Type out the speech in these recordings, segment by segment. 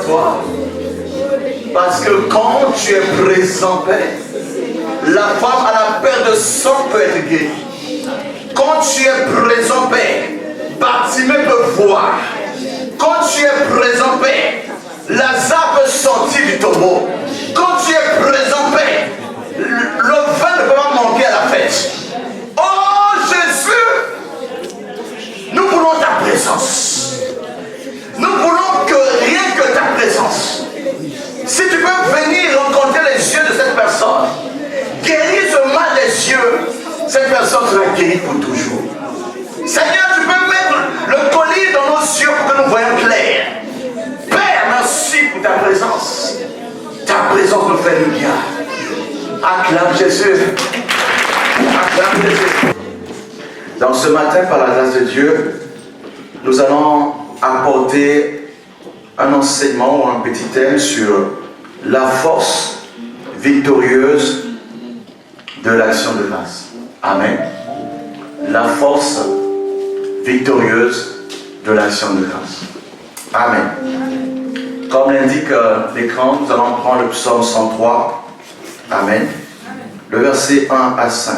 t'asseoir. Parce que quand tu es présent, Père, la femme à la perte de sang peut être guérie. Quand tu es présent, Père, Bartimée peut voir. Quand tu es présent, Père, Lazare peut sortir du tombeau. Quand tu es présent, Père, le vin ne peut pas manquer à la fête. Oh Jésus, nous voulons ta présence. Nous voulons que rien que ta présence. Si tu peux venir rencontrer les yeux de cette personne, guérir ce mal des yeux, cette personne sera guérie pour toujours. Seigneur, tu peux mettre le collier dans nos yeux pour que nous voyons clair. Père, merci pour ta présence. Ta présence nous fait du bien. Acclame Jésus. Acclame Jésus. Donc ce matin, par la grâce de Dieu, nous allons apporter un enseignement ou un petit thème sur la force victorieuse de l'action de grâce. Amen. La force victorieuse de l'action de grâce. Amen. Comme l'indique l'écran, nous allons prendre le psaume 103. Amen. Le verset 1 à 5.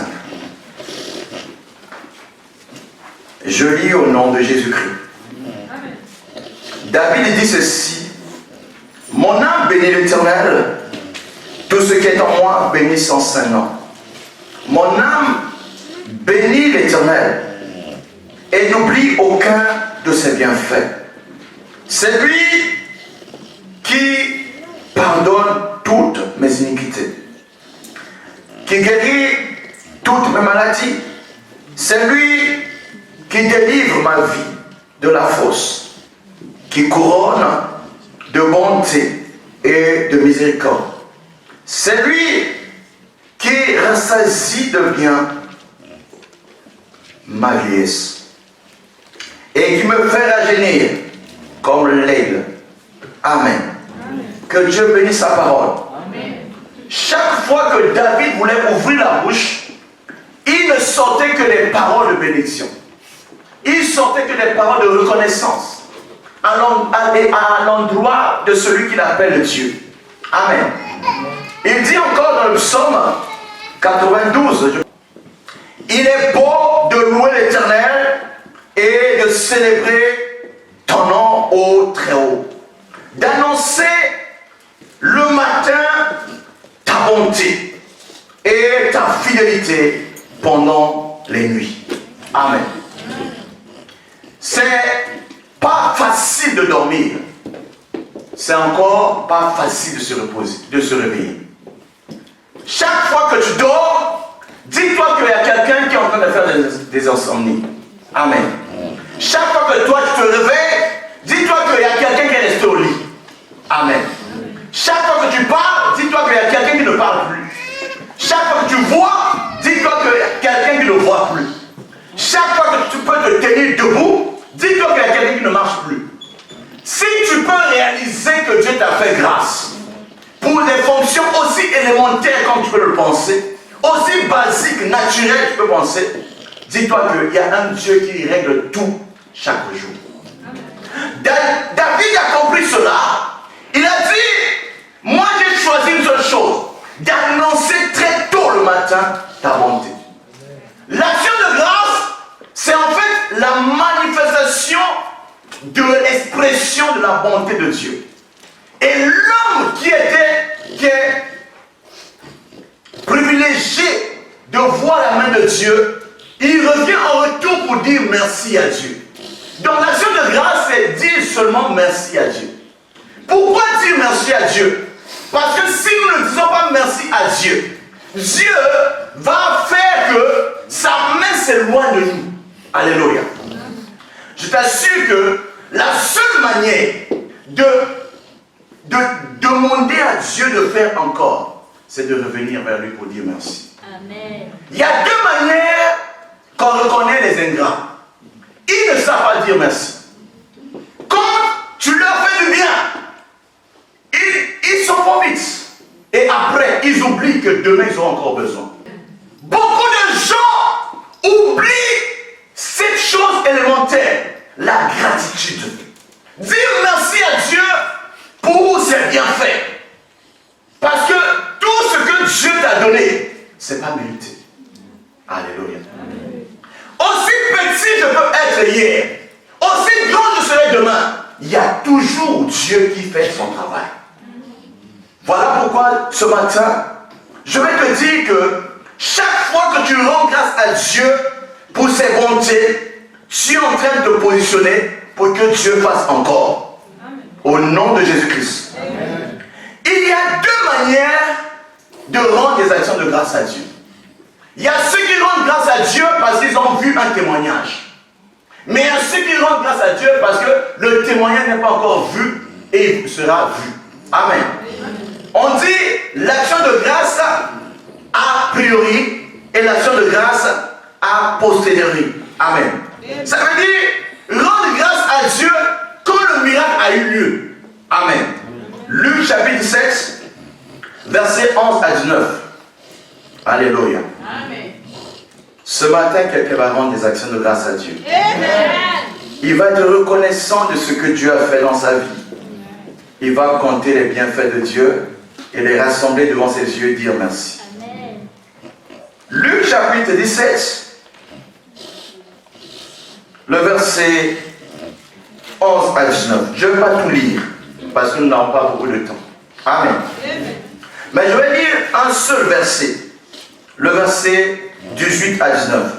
Je lis au nom de Jésus-Christ. David dit ceci: mon âme bénit l'Éternel, tout ce qui est en moi bénit son Saint-Nom. Mon âme bénit l'Éternel et n'oublie aucun de ses bienfaits. C'est lui qui pardonne toutes mes iniquités, qui guérit toutes mes maladies. C'est lui qui délivre ma vie de la fosse, qui couronne de bonté et de miséricorde. C'est lui qui rassasie de bien ma vieillesse et qui me fait rajeunir comme l'aigle. Amen. Que Dieu bénisse sa parole. Amen. Chaque fois que David voulait ouvrir la bouche, il ne sortait que des paroles de bénédiction. Il sortait que des paroles de reconnaissance à l'endroit de celui qu'il appelle Dieu. Amen. Il dit encore dans le psaume 92, il est beau de louer l'Éternel et de célébrer ton nom au Très-Haut, d'annoncer le matin ta bonté et ta fidélité pendant les nuits. Amen. C'est pas facile de dormir. C'est encore pas facile de se reposer, de se réveiller. Chaque fois que tu dors, dis-toi qu'il y a quelqu'un qui est en train de faire des insomnies. Amen. Chaque fois que toi tu te réveilles, dis-toi qu'il y a quelqu'un qui est resté au lit. Amen. Chaque fois que tu parles, dis-toi qu'il y a quelqu'un qui ne parle plus. Chaque fois que tu vois, dis-toi qu'il y a quelqu'un qui ne voit plus. Chaque fois que tu peux te tenir debout, dis-toi qu'il y a quelqu'un qui ne marche plus. Si tu peux réaliser que Dieu t'a fait grâce pour des fonctions aussi élémentaires comme tu peux le penser, aussi basiques, naturelles tu peux penser, dis-toi qu'il y a un Dieu qui règle tout chaque jour. David a compris cela. Il a dit, moi j'ai choisi une seule chose, d'annoncer très tôt le matin ta bonté. L'action de grâce, c'est en fait la manifestation de l'expression de la bonté de Dieu. Et l'homme qui est privilégié de voir la main de Dieu, il revient en retour pour dire merci à Dieu. Donc l'action de grâce, c'est dire seulement merci à Dieu. Pourquoi dire merci à Dieu? Parce que si nous ne disons pas merci à Dieu, Dieu va faire que sa main s'éloigne de nous. Alléluia. Je t'assure que la seule manière de demander à Dieu de faire encore, c'est de revenir vers lui pour dire merci. Amen. Il y a deux manières qu'on reconnaît les ingrats. Ils ne savent pas dire merci. Quand tu leur fais du bien, ils s'en vont vite. Et après, ils oublient que demain, ils auront encore besoin. Beaucoup de gens oublient cette chose élémentaire, la gratitude. Dire merci à Dieu pour ses bienfaits. Parce que tout ce que Dieu t'a donné, ce n'est pas mérité. Alléluia. Aussi petit je peux être hier, aussi grand je serai demain, il y a toujours Dieu qui fait son travail. Voilà pourquoi ce matin, je vais te dire que chaque fois que tu rends grâce à Dieu pour ses bontés, tu es en train de te positionner pour que Dieu fasse encore. Amen. Au nom de Jésus-Christ. Il y a deux manières de rendre des actions de grâce à Dieu. Il y a ceux qui rendent grâce à Dieu parce qu'ils ont vu un témoignage. Mais il y a ceux qui rendent grâce à Dieu parce que le témoignage n'est pas encore vu et il sera vu. Amen. On dit l'action de grâce a priori et l'action de grâce a posteriori. Amen. Ça veut dire rendre grâce à Dieu quand le miracle a eu lieu. Amen. Luc chapitre 7, versets 11 à 19. Alléluia. Amen. Ce matin, quelqu'un va rendre des actions de grâce à Dieu. Amen. Il va être reconnaissant de ce que Dieu a fait dans sa vie. Il va compter les bienfaits de Dieu et les rassembler devant ses yeux et dire merci. Amen. Luc chapitre 17, le verset 11 à 19. Je ne vais pas tout lire parce que nous n'avons pas beaucoup de temps. Amen. Amen. Mais je vais lire un seul verset. Le verset 18 à 19.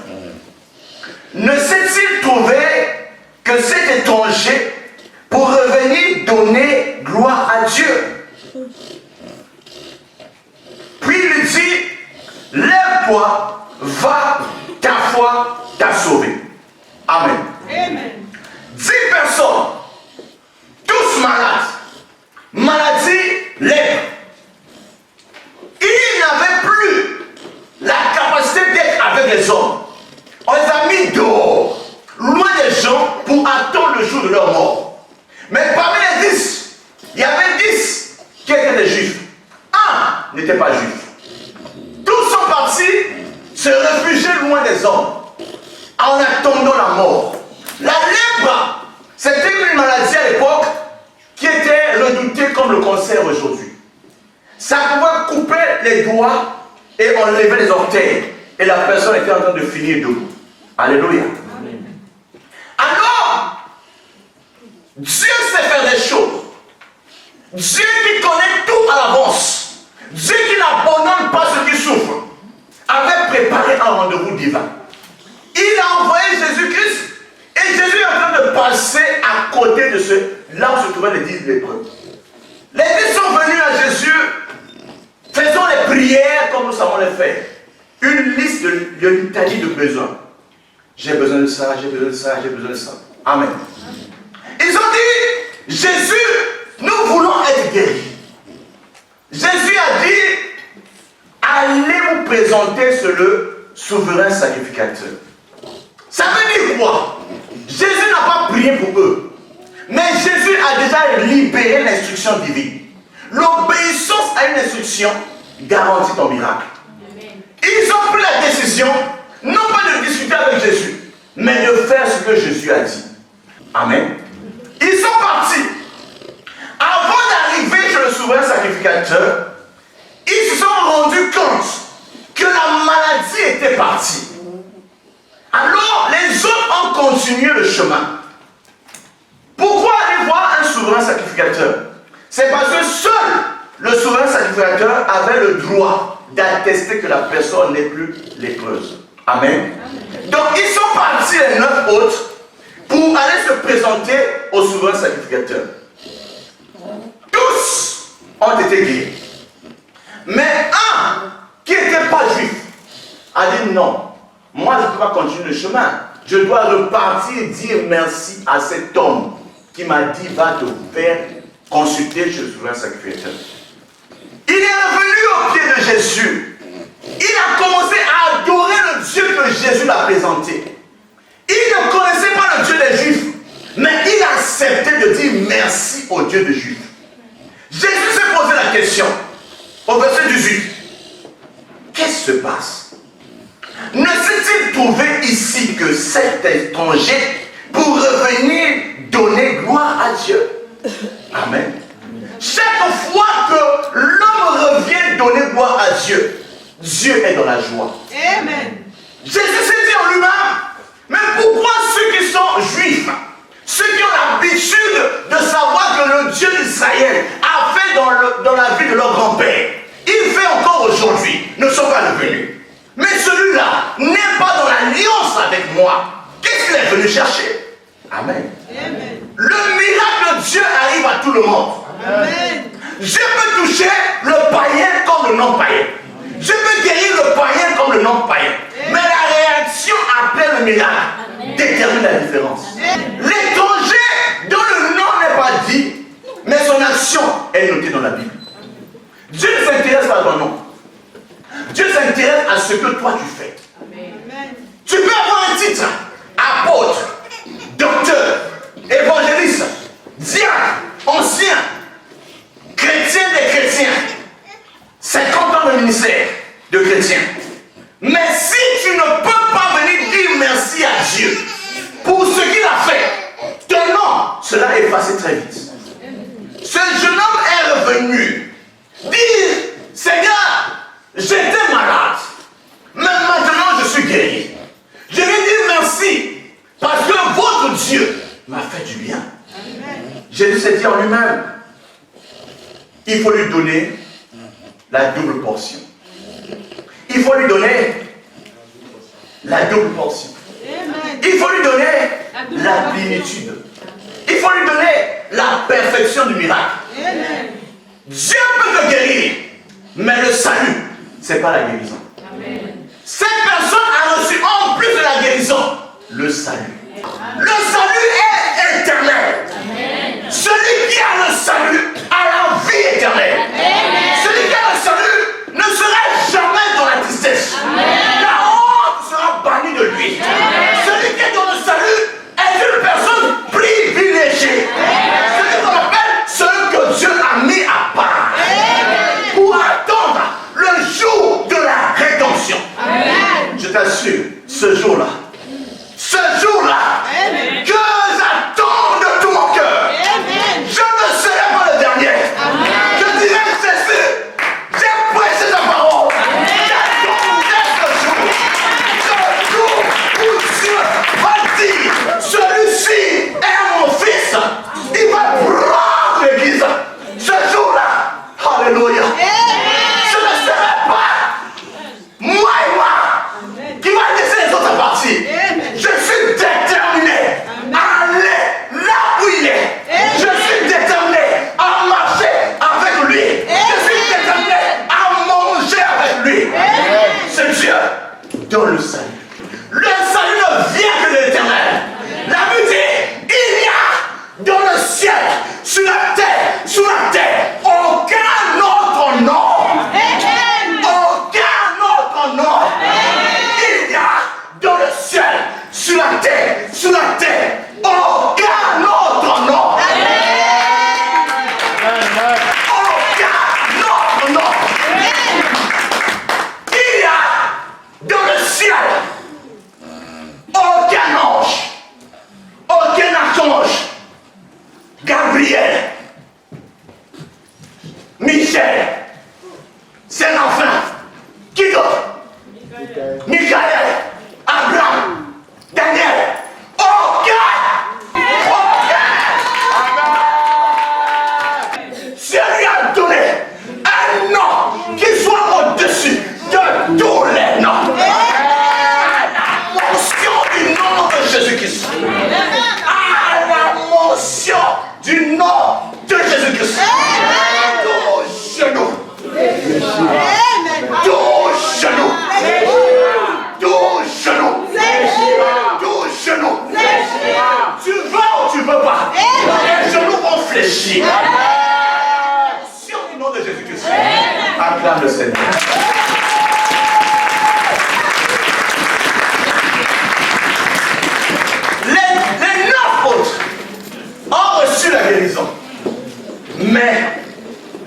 Ne s'est-il trouvé que cet étranger pour revenir donner gloire à Dieu? Puis il lui dit, lève-toi, va, ta foi t'a sauvé. Amen. Amen. 10 personnes, tous malades, maladie, lèvres. Il n'avait plus la capacité d'être avec les hommes. On les a mis dehors, loin des gens, pour attendre le jour de leur mort. Mais parmi les 10, il y avait 10 qui étaient des juifs. Un n'était pas juif. Tous sont partis se réfugier loin des hommes, en attendant la mort. La lèpre, c'était une maladie à l'époque qui était redoutée comme le cancer aujourd'hui. Ça pouvait couper les doigts et enlever les orteils. Et la personne était en train de finir debout. Alléluia. Amen. Alors, Dieu sait faire des choses. Dieu qui connaît tout à l'avance. Dieu qui n'abandonne pas ceux qui souffrent. Avait préparé un rendez-vous divin. Il a envoyé Jésus-Christ. Et Jésus est en train de passer à côté de là où se trouvaient les 10 lépreux. Les 10 sont venus à Jésus. Faisons les prières comme nous savons les faire. Une liste de litanie de besoins. J'ai besoin de ça, j'ai besoin de ça, j'ai besoin de ça. Amen. Ils ont dit, Jésus, nous voulons être guéris. Jésus a dit, allez vous présenter sur le souverain sacrificateur. Ça veut dire quoi? Jésus n'a pas prié pour eux. Mais Jésus a déjà libéré l'instruction divine. L'obéissance à une instruction garantit ton miracle. Ils ont pris la décision, non pas de discuter avec Jésus, mais de faire ce que Jésus a dit. Amen. Ils sont partis. Avant d'arriver chez le souverain sacrificateur, ils se sont rendus compte que la maladie était partie. Alors, les autres ont continué le chemin. Pourquoi aller voir un souverain sacrificateur? C'est parce que seul le souverain sacrificateur avait le droit d'attester que la personne n'est plus lépreuse. Amen. Donc ils sont partis les 9 autres pour aller se présenter au souverain sacrificateur. Tous ont été guéris. Mais un qui n'était pas juif a dit non, moi je ne peux pas continuer le chemin. Je dois repartir et dire merci à cet homme qui m'a dit va te faire consulter chez le souverain sacrificateur. Il est revenu au pied de Jésus. Il a commencé à adorer le Dieu que Jésus l'a présenté. Il ne connaissait pas le Dieu des Juifs, mais il a accepté de dire merci au Dieu des Juifs. Jésus s'est posé la question au verset 18. Qu'est-ce qui se passe? Ne s'est-il trouvé ici que cet étranger pour revenir donner gloire à Dieu? Amen. Dieu, Dieu est dans la joie. Amen. Jésus s'est dit en lui-même, mais pourquoi ceux qui sont juifs, ceux qui ont l'habitude de savoir que le Dieu d'Israël a fait dans la vie de leur grand-père, il fait encore aujourd'hui, ne sont pas devenus. Mais celui-là n'est pas dans l'alliance avec moi. Qu'est-ce qu'il est venu chercher? Amen. Amen. Le miracle de Dieu arrive à tout le monde. Amen. Je peux toucher le païen comme le non-païen. Je peux guérir le païen comme le non-païen. Mais la réaction après le miracle détermine la différence. L'étranger dont le nom n'est pas dit, mais son action est notée dans la Bible. Dieu ne s'intéresse pas à ton nom. Dieu s'intéresse à ce que toi tu fais. Amen. Tu peux avoir un titre, apôtre, docteur, évangéliste, diacre, ancien, chrétien des chrétiens, 50 ans de ministère de chrétien. Mais si tu ne peux pas venir dire merci à Dieu pour ce qu'il a fait, ton nom sera effacé très vite. Ce jeune homme est revenu dire, Seigneur, j'étais malade, mais maintenant je suis guéri. Je vais dire merci parce que votre Dieu m'a fait du bien. Jésus s'est dit en lui-même, il faut lui donner la double portion. Il faut lui donner la double portion. Il faut lui donner la plénitude. Il faut lui donner la perfection du miracle. Dieu peut te guérir, mais le salut, ce n'est pas la guérison. Cette personne a reçu en plus de la guérison le salut. Le salut est éternel. Celui qui a le salut a la vie éternelle. Celui qui a le salut ne sera jamais dans la tristesse. La honte sera bannie de lui. Celui qui est dans le salut est une personne privilégiée. Celui qu'on appelle celui que Dieu a mis à part pour attendre le jour de la rédemption. Je t'assure, ce jour-là, que j'attends de tout mon cœur, je ne serai pas le dernier. Je dirai, Jésus, j'ai prêché ta parole. J'attendais ce jour où Dieu va dire, celui-ci est mon fils. Il va prendre l'église. Ce jour-là, alléluia. Je ne serai pas moi et moi qui va laisser les autres partir. Je suis déterminé à aller là où il est. Je suis déterminé à marcher avec lui. Je suis déterminé à manger avec lui. C'est Dieu dans le salut. Le salut ne vient que de l'éternel. La Bible dit, il y a dans le ciel, sur la terre, aucun autre nom. Aucun autre nom. Il y a dans le ciel, sur la terre, aucun autre nom. Aucun autre nom. Il y a dans le ciel aucun ange, aucun archange, Gabriel, Michel, Saint-Enfant, qui d'autre? Michael, Abraham, Daniel, aucun. Dieu lui a donné un nom qui soit au-dessus de tous les noms. À la mention du nom de Jésus-Christ. À la mention du nom de Jésus-Christ. Tous genoux. Tous genoux. Tous genoux. Tous genoux. Tu veux ou tu veux pas? Les genoux vont fléchir. Sur le nom de Jésus-Christ. Acclame le Seigneur. Les 9 autres ont reçu la guérison. Mais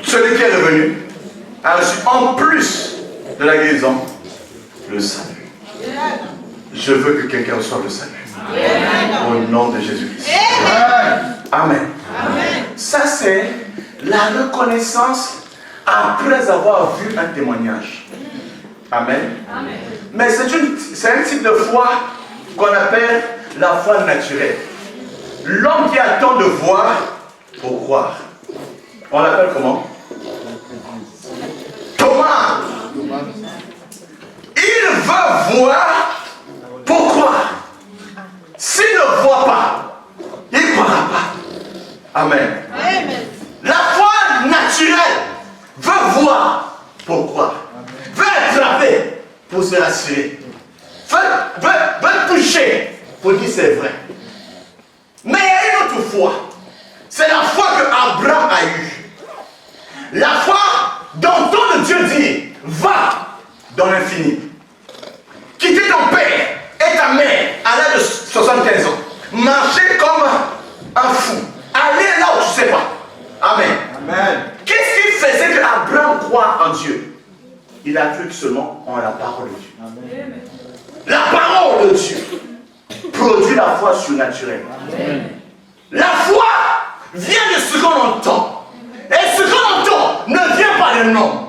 celui qui est revenu a reçu en plus de la guérison le salut. Je veux que quelqu'un reçoive le salut. Au nom de Jésus-Christ. Amen. Ça c'est la reconnaissance après avoir vu un témoignage. Amen. Amen. Mais c'est un type de foi qu'on appelle la foi naturelle. L'homme qui attend de voir pour croire. On l'appelle comment? Thomas. Il veut voir pour croire. S'il ne voit pas, il ne croira pas. Amen. Amen. La foi naturelle veut voir pour croire. Veut attraper pour se rassurer. Veut toucher pour dire c'est vrai. Mais il y a une autre foi. C'est la foi que Abraham a eue. La foi d'entendre Dieu dire, va dans l'infini. Quitter ton père et ta mère à l'âge de 75 ans. Marcher comme un fou. Aller là où tu ne sais pas. Amen. Amen. Qu'est-ce qu'il faisait que Abraham croit en Dieu? Il a cru seulement en la parole de Dieu. Amen. La parole de Dieu produit la foi surnaturelle. Amen. La foi vient de ce qu'on entend. Et ce qu'on entend ne vient pas d'un homme.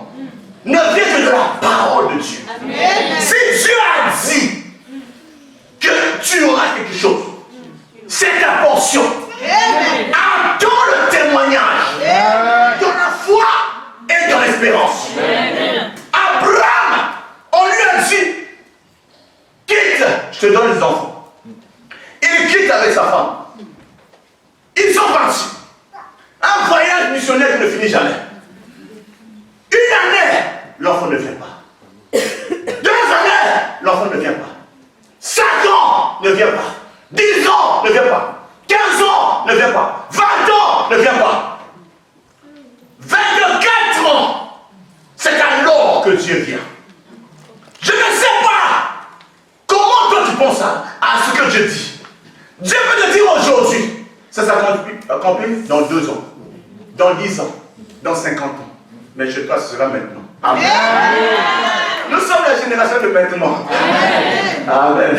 Ne vient que de la parole de Dieu. Amen. Si Dieu a dit que tu auras quelque chose, c'est ta portion. Amen. Attends le témoignage dans la foi et dans l'espérance. Abraham, on lui a dit, quitte, je te donne les enfants. Il quitte avec sa femme. Ils sont partis. Un voyage missionnaire qui ne finit jamais. Une année, l'enfant ne vient pas. 2 années, l'enfant ne vient pas. 5 ans, ne vient pas. 10 ans, ne vient pas. 15 ans, ne vient pas. 20 ans, ne vient pas. 24 ans, c'est alors que Dieu vient. Je ne sais pas comment toi tu penses à ce que Dieu dit. Dieu peut te dire aujourd'hui, ça s'accomplit dans 2 ans, dans 10 ans, dans 50 ans. Mais chez toi, ce sera maintenant. Amen. Nous sommes la génération de maintenant. Amen.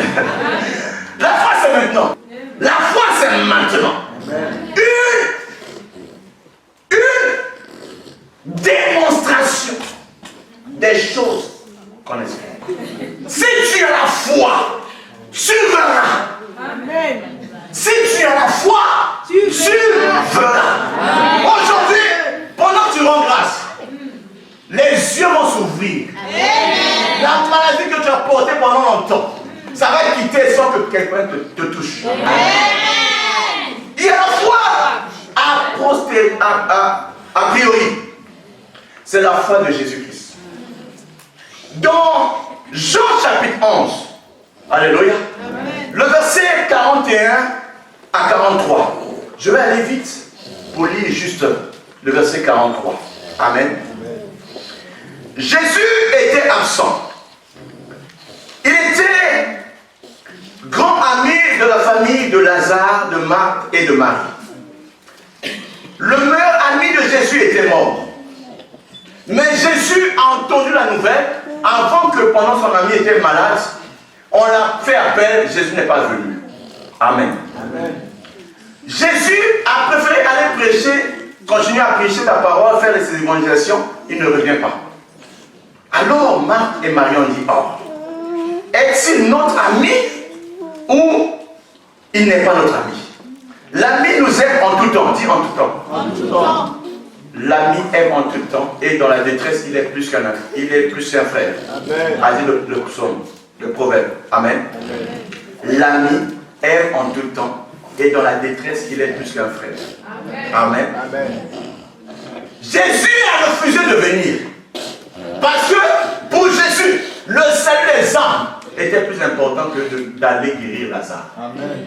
La foi, c'est maintenant. La foi, c'est maintenant. Une démonstration des choses qu'on espère. Si tu as la foi, tu verras. Amen. Si tu as la foi, tu verras. Aujourd'hui, pendant que tu rends grâce, les yeux vont s'ouvrir. La maladie que tu as portée pendant longtemps, ça va quitter sans que quelqu'un te touche. Il y a la foi a priori. C'est la foi de Jésus-Christ. Dans Jean chapitre 11, alléluia, le verset 41 à 43. Je vais aller vite pour lire juste le verset 43. Amen. Jésus était absent. Il était grand ami de la famille de Lazare, de Marthe et de Marie. Le meilleur ami de Jésus était mort. Mais Jésus a entendu la nouvelle avant que pendant son ami était malade. On l'a fait appel, Jésus n'est pas venu. Amen. Amen. Jésus a préféré aller prêcher, continuer à prêcher ta parole, faire les évangélisations, il ne revient pas. Alors Marthe et Marie ont dit, oh, est-il notre ami ou il n'est pas notre ami? L'ami nous aime en tout temps, dis en tout temps. En tout temps. L'ami aime en tout temps et dans la détresse, il est plus qu'un ami, il est plus qu'un frère. Amen. A dit le psaume, le proverbe. Amen. Amen. L'ami aime en tout temps et dans la détresse, il est plus qu'un frère. Amen. Amen. Jésus a refusé de venir. Parce que pour Jésus, le salut des âmes était plus important que d'aller guérir Lazare. Amen.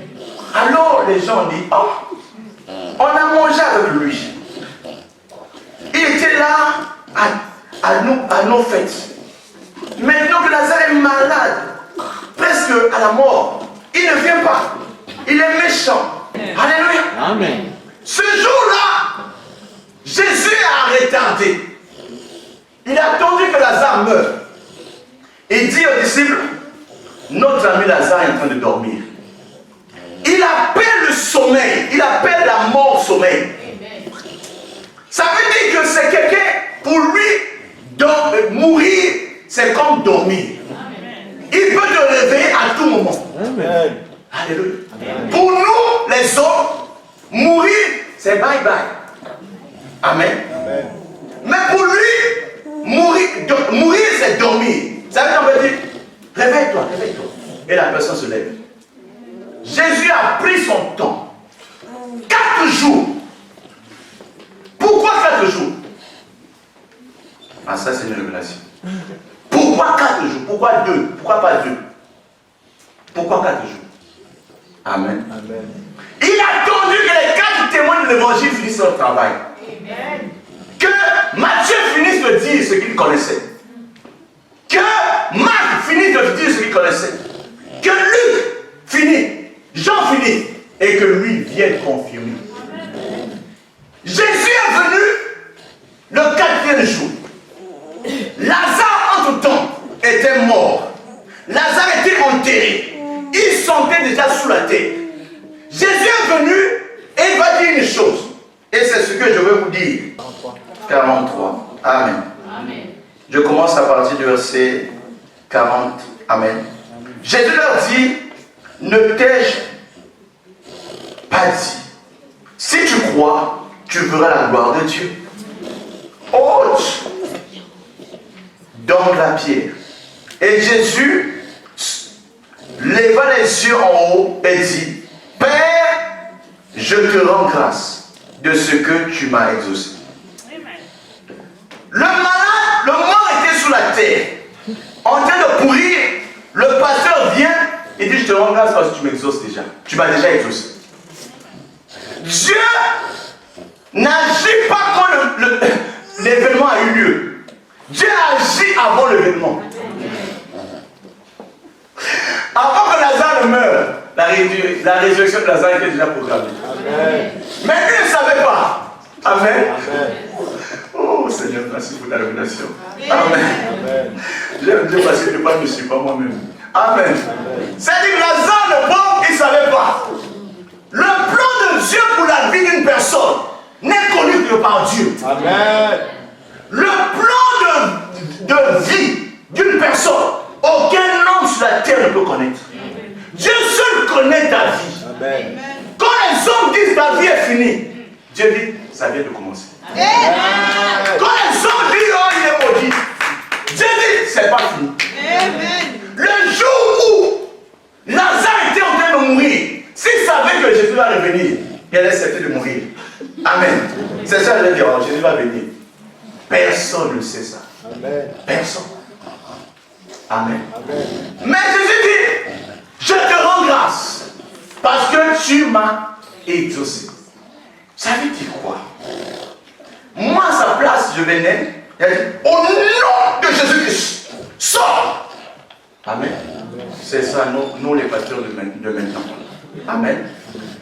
Alors les gens ont dit, oh, on a mangé avec lui. Il était là à nos fêtes. Maintenant que Lazare est malade, presque à la mort, il ne vient pas. Il est méchant. Alléluia. Amen. Ce jour-là, Jésus a retardé. Il a attendu que Lazare meure. Il dit aux disciples, notre ami Lazare est en train de dormir. Il appelle le sommeil, il appelle la mort sommeil. Ça veut dire que c'est quelqu'un pour lui, mourir, c'est comme dormir. Il peut te réveiller à tout moment. Amen. Alléluia. Pour nous, les hommes, mourir, c'est bye bye. Amen. Amen. Mais pour lui, mourir, c'est dormir. Ça veut dire qu'on peut dire, réveille-toi, réveille-toi. Et la personne se lève. Jésus a pris son temps. 4 jours. Pourquoi 4 jours? Ah, ça c'est une révélation. Pourquoi 4 jours? Pourquoi 2? Pourquoi pas 2? Pourquoi 4 jours? Amen. Amen. Il a attendu que les 4 témoins de l'évangile finissent leur travail. Amen. Que Matthieu finisse de dire ce qu'il connaissait. Que Marc finisse de dire ce qu'il connaissait. Que Luc finisse. Jean finisse. Et que lui vienne confirmer. Jésus est venu le 4e jour. Lazare, entre-temps, était mort. Lazare était enterré. Il sentait déjà sous la terre. Jésus est venu et il va dire une chose. Et c'est ce que je vais vous dire. 43. Amen. Amen. Je commence à partir du verset 40. Amen. Jésus leur dit, ne t'ai-je pas dit, si tu crois, tu verras la gloire de Dieu. Ôte donc la pierre. Et Jésus leva les yeux en haut et dit, Père, je te rends grâce de ce que tu m'as exaucé. Le malade, le mort était sous la terre, en train de pourrir. Le pasteur vient et dit, je te rends grâce parce que tu m'exauces déjà. Tu m'as déjà exaucé. Dieu n'agit pas quand l'événement a eu lieu. Dieu agit avant l'événement. Avant que Lazare ne meure, la résurrection de Lazare était déjà programmée. Amen. Mais lui ne savait pas. Amen. Amen. Oh Seigneur, merci pour la révélation. Amen. Amen. J'aime Dieu parce que je ne me suis pas moi-même. Amen. C'est-à-dire que Lazare, le pauvre, il ne savait pas. Le plan de Dieu pour la vie d'une personne n'est connu que par Dieu. Amen. Le plan de vie d'une personne, aucun homme sur la terre ne peut connaître. Dieu seul connaît ta vie. Amen. Quand les hommes disent ta vie est finie, Dieu dit, ça vient de commencer. Amen. Quand les hommes disent, oh il est maudit, Dieu dit, c'est pas fini. Amen. Le jour où Lazare était en train de mourir, s'il savait que Jésus va revenir, il allait accepter de mourir. Amen. C'est ça que je veux dire, Jésus va venir. Personne ne sait ça. Amen. Personne. Amen. Amen. Mais Jésus dit, je te rends grâce parce que tu m'as exaucé. Ça veut dire quoi? Moi, à sa place, je venais, il a dit, au nom de Jésus-Christ, sors. Amen. C'est ça, nous les pasteurs de maintenant. Amen.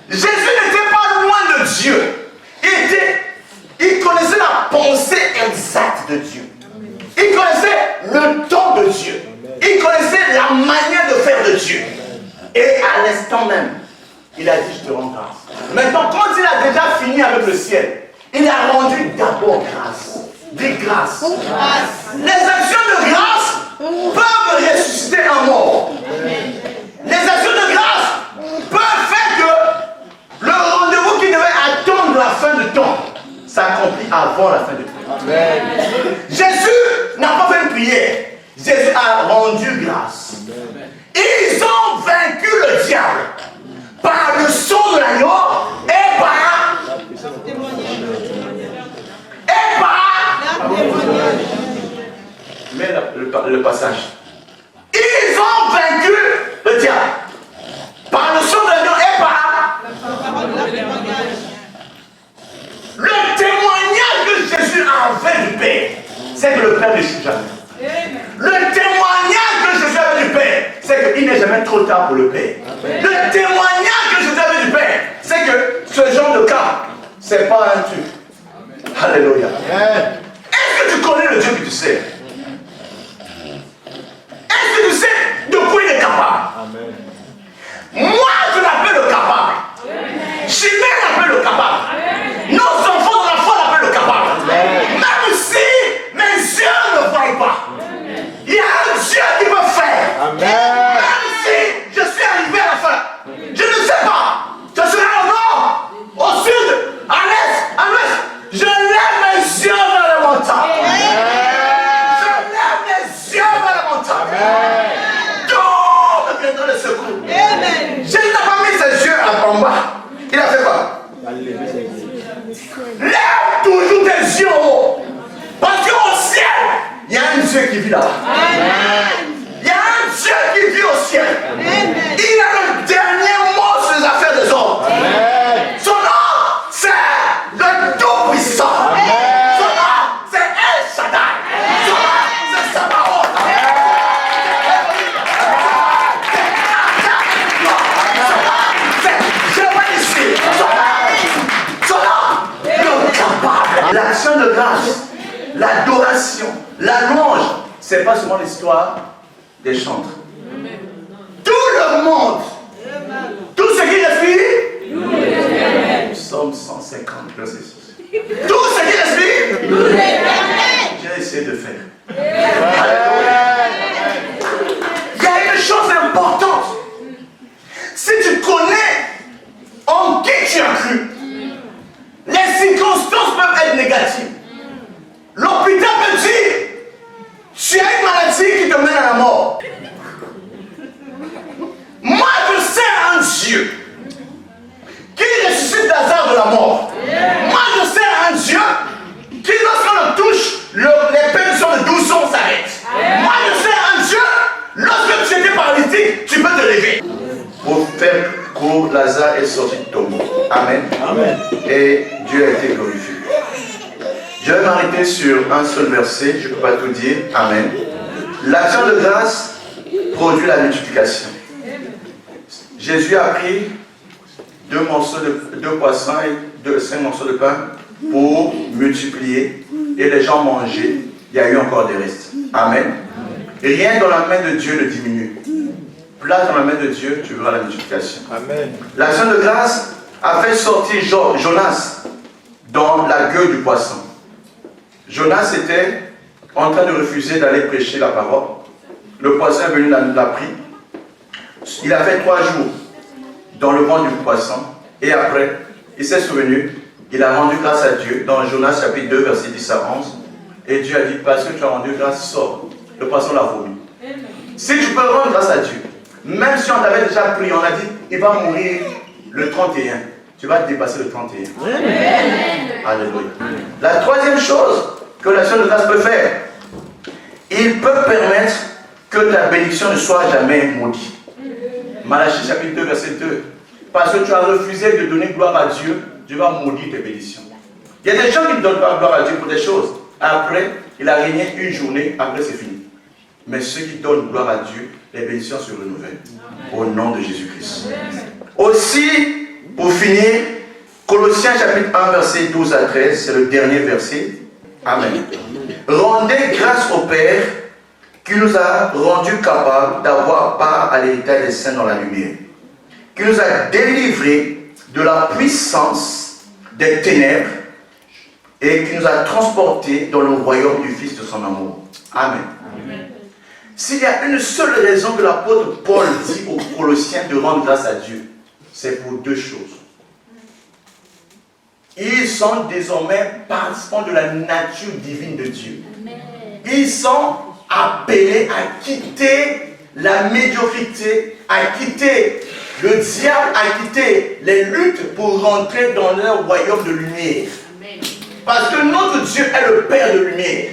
Jésus n'était pas loin de Dieu. Il connaissait la pensée exacte de Dieu. Il connaissait le temps de Dieu. Il connaissait la manière de faire de Dieu. Et à l'instant même, il a dit, je te rends grâce. Maintenant, quand il a déjà fini avec le ciel, il a rendu d'abord grâce. Des grâces. Les actions de grâce peuvent ressusciter un mort. Les actions de grâce peuvent faire que le rendez-vous qui devait attendre la fin du temps s'accomplit avant la fin du temps. Amen. Jésus n'a pas fait une prière. Jésus a rendu grâce. Amen. Ils ont vaincu le diable par le sang de l'agneau et par mais le passage. Ils ont vaincu le diable par le sang de l'agneau et par le témoignage que Jésus avait du Père. C'est que le Père ne chute jamais. Le témoignage que Jésus avait du Père, c'est qu'il n'est jamais trop tard pour le Père. Le témoignage que Jésus avait du Père, c'est que ce genre de cas, c'est pas un truc. Alléluia. Est-ce que tu connais le Dieu que tu sais? Est-ce que tu sais de quoi il est capable? Amen. Moi, je l'appelle le capable. Chimère l'appelle le capable. Amen. Nos enfants dans la foi l'appellent le capable. Amen. Même si Lève toujours tes yeux haut. Parce qu'au ciel, il y a un Dieu qui vit là-bas. Il y a un Dieu qui vit au ciel. Il a le dernier mot sur les affaires des hommes. Son nom, c'est le Tout-Puissant. Son nom, c'est El Shaddai. Son nom, c'est Sabaoth. L'action de grâce, l'adoration, la louange, c'est pas seulement l'histoire des chantres. Tout le monde, tout ce qui respire, Psaume 150, verset 6. Tout ce qui respire, j'ai essayé de faire. Il y a une chose importante. Si tu connais en qui tu as cru, les circonstances peuvent être négatives. L'hôpital peut dire, tu as une maladie qui te mène à la mort. Moi, je sais un Dieu qui ressuscite Lazare de la mort. Moi, je sais un Dieu qui, lorsqu'on le touche, les pénitions de 12 ans s'arrêtent. Moi, je sais un Dieu, lorsque tu étais paralytique, tu peux te lever. Pour faire court, Lazare est sorti de tombeau. Amen. Amen. Et Dieu a été glorifié. Je vais m'arrêter sur un seul verset, je ne peux pas tout dire. Amen. L'action de grâce produit la multiplication. Jésus a pris 2 poissons et 5 morceaux de pain pour multiplier. Et les gens mangeaient. Il y a eu encore des restes. Amen. Et rien dans la main de Dieu ne diminue. Place dans la main de Dieu, tu verras la multiplication. Amen. L'action de grâce a fait sortir Jonas dans la gueule du poisson. Jonas était en train de refuser d'aller prêcher la parole. Le poisson est venu, l'a pris. Il a fait 3 jours dans le ventre du poisson. Et après, il s'est souvenu, il a rendu grâce à Dieu dans Jonas chapitre 2, verset 10 à 11. Et Dieu a dit, parce que tu as rendu grâce, sors. Le poisson l'a vomi. Si tu peux rendre grâce à Dieu, même si on t'avait déjà pris, on a dit, il va mourir le 31. Tu vas dépasser le 31. Alléluia. La troisième chose que l'action de grâce peut faire, il peut permettre que ta bénédiction ne soit jamais maudite. Malachie chapitre 2, verset 2. Parce que tu as refusé de donner gloire à Dieu, Dieu va maudire tes bénédictions. Il y a des gens qui ne donnent pas gloire à Dieu pour des choses. Après, il a régné une journée, après c'est fini. Mais ceux qui donnent gloire à Dieu, les bénédictions se renouvellent. Au nom de Jésus-Christ. Aussi, pour finir, Colossiens chapitre 1, verset 12 à 13, c'est le dernier verset. Amen. Rendez grâce au Père qui nous a rendus capables d'avoir part à l'héritage des saints dans la lumière, qui nous a délivrés de la puissance des ténèbres et qui nous a transportés dans le royaume du Fils de son amour. Amen. Amen. S'il y a une seule raison que l'apôtre Paul dit aux Colossiens de rendre grâce à Dieu, c'est pour 2 choses. Ils sont désormais participants de la nature divine de Dieu. Ils sont appelés à quitter la médiocrité, à quitter le diable, à quitter les luttes pour rentrer dans leur royaume de lumière. Parce que notre Dieu est le Père de lumière.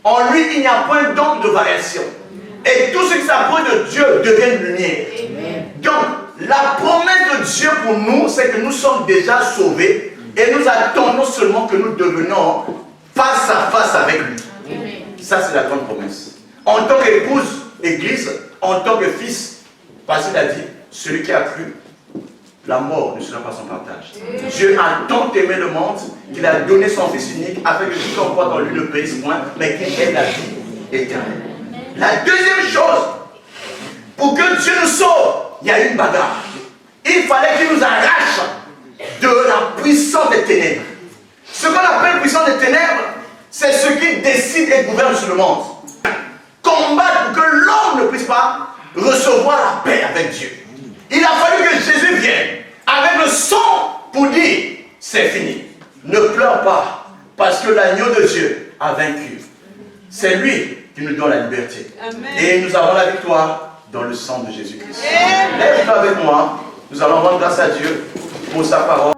En lui, il n'y a point d'ombre de variation. Et tout ce qui s'approche de Dieu devient lumière. Donc, la promesse de Dieu pour nous, c'est que nous sommes déjà sauvés. Et nous attendons seulement que nous devenions face à face avec lui. Ça, c'est la grande promesse. En tant qu'épouse, église, en tant que fils, parce qu'il a dit, celui qui a cru, la mort ne sera pas son partage. Dieu a tant aimé le monde qu'il a donné son Fils unique afin que tout ce qu'on croit en lui ne périsse point, mais qu'il ait la vie éternelle. La deuxième chose, pour que Dieu nous sauve, il y a une bagarre. Il fallait qu'il nous arrache de la puissance des ténèbres. Ce qu'on appelle puissance des ténèbres, c'est ce qui décide et gouverne sur le monde. Combattre pour que l'homme ne puisse pas recevoir la paix avec Dieu. Il a fallu que Jésus vienne avec le sang pour dire, c'est fini. Ne pleure pas, parce que l'agneau de Dieu a vaincu. C'est lui qui nous donne la liberté. Amen. Et nous avons la victoire dans le sang de Jésus-Christ. Lève-toi avec moi. Nous allons rendre grâce à Dieu pour sa parole.